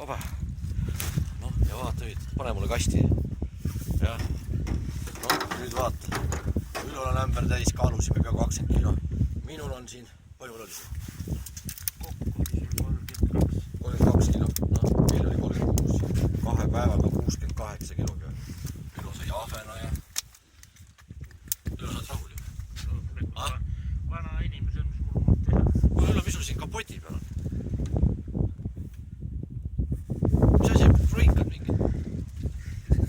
Oba. Noh, ja vaata nüüd, pane mulle kasti. Jah. Noh, nüüd vaata. Ülol on ämber täis, kaalusime pea 20 kilo. Minul on siin, palju mul oli siin? Kokku oli sul 32 kilo. Noh, meil oli 36. 2 päevaga 68 kilo peal. Ülo sai ahvena ja... Ülo saad rahul ju? Vana inimesel, mis mul muud teha. Ülo, mis sul siin kapoti peal on? Mis asi, ruikad mingid?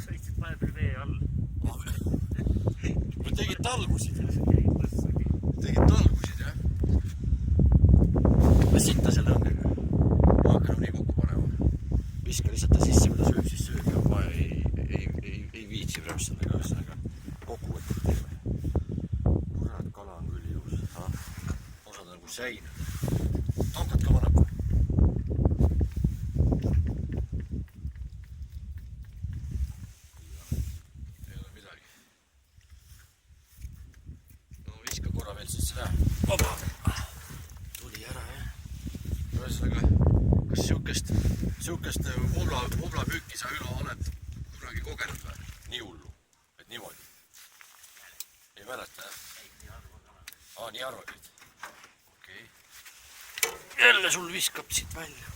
Sõitsid vahepeal vee all. Või tegid talgusid? Tegid talgusid, jah? Ma sitta selle õngega. Ma hakkan nii kokku panema. Viska lihtsalt ta sisse, mida sööb, siis sööb. Ja ma ei viitsi praegu sellega ühesõnaga kokkuvõtted teeme. Kurat, kala on küll ilus. Osad on nagu säinud. Tankad ka paneb. Ei ole midagi. No viska korra veel siis seda. Opa! Tuli ära, jah. Ühesõnaga, kas siukest voblapüüki sa Ülo oled kunagi kogenud või? Nii hullu, et niimoodi. Ei mäleta, jah? Nii harva käid. Okei. Jälle sul viskab siit välja.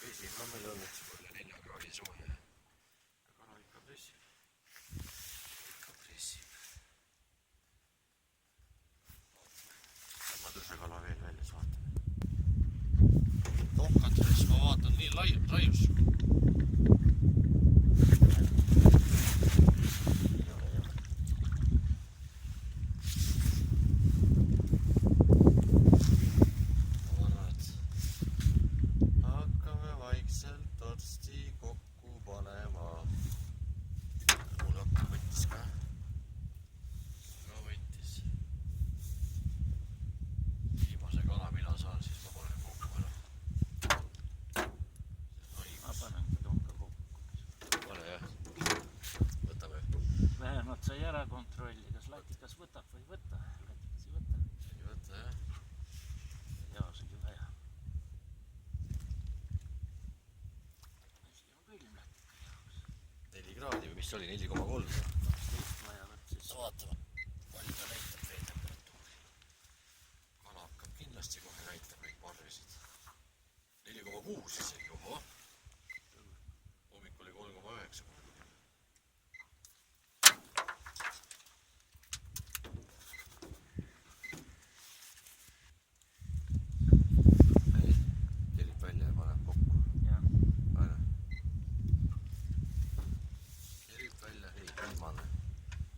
Vesi on meil õnneks palju 4 kraadi soe. Ja kala ikka pressib. Ma tõse kala veel välja saatan. Tohkad press, ma vaatan nii raius. Hakkame vaikselt torsti kokku panema. Mul hakkab võttis ka. Ka võttis. Viimase kala, mida saan, siis ma panen kokku ära. Ma panen ka tonka kokku. Pane jah. Võtame. Vähemalt sai ära kontrolli, kas latikas võtab või ei võta. Latikas ei võta. Ei võta, jah. Jaased ju vaja. Asi on külm latika jaoks. 4 kraadi või mis see oli? 4,3. Teist vaja võtta siis. Vaatame, palju ta näitab vee temperatuuri. Kala hakkab kindlasti kohe näitab neid parvesid. 4,6 isegi, oho. Hommik oli 3,9. Telib välja ja paneb kokku. Jah. Aina. Telib välja,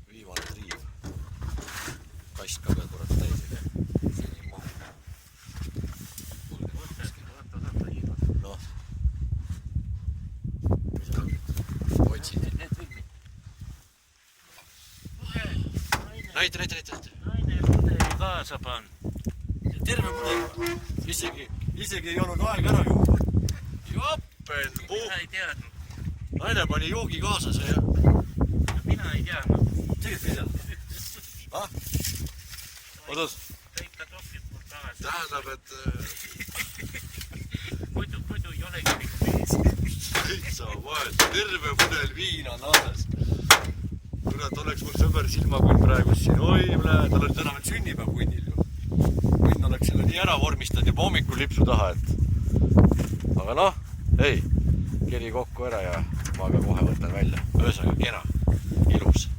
viimane triiv. Kast ka veel kurat täis, ei see nii mahu. Võtta saab hiivad. Noh. Mis sa otsid? Need filmid. Näita. Naine pudeli kaasa pann. Terve pudel. Isegi ei olnud aega ära juua. Joppen puu. Mina ei teadnud. Naine pani joogi kaasas ja... Mina ei teadnud. Tegelikult ei teadnud. Odas? Kõik kartoflid mul kaasa. Tähendab, et... Muidu ei olegi nagu mees. Täitsa vahet. Terve pudel viina on alles. Kurat, oleks mul sõber silmakunn praegu siin. Oi, tal oli täna veel sünnipäev kunnil ju. Kunn oleks selle nii ära vormistanud juba hommikul lipsu taha, et... Aga noh, ei. Keri kokku ära ja ma ka kohe võtan välja. Ühesõnaga kena. Ilus.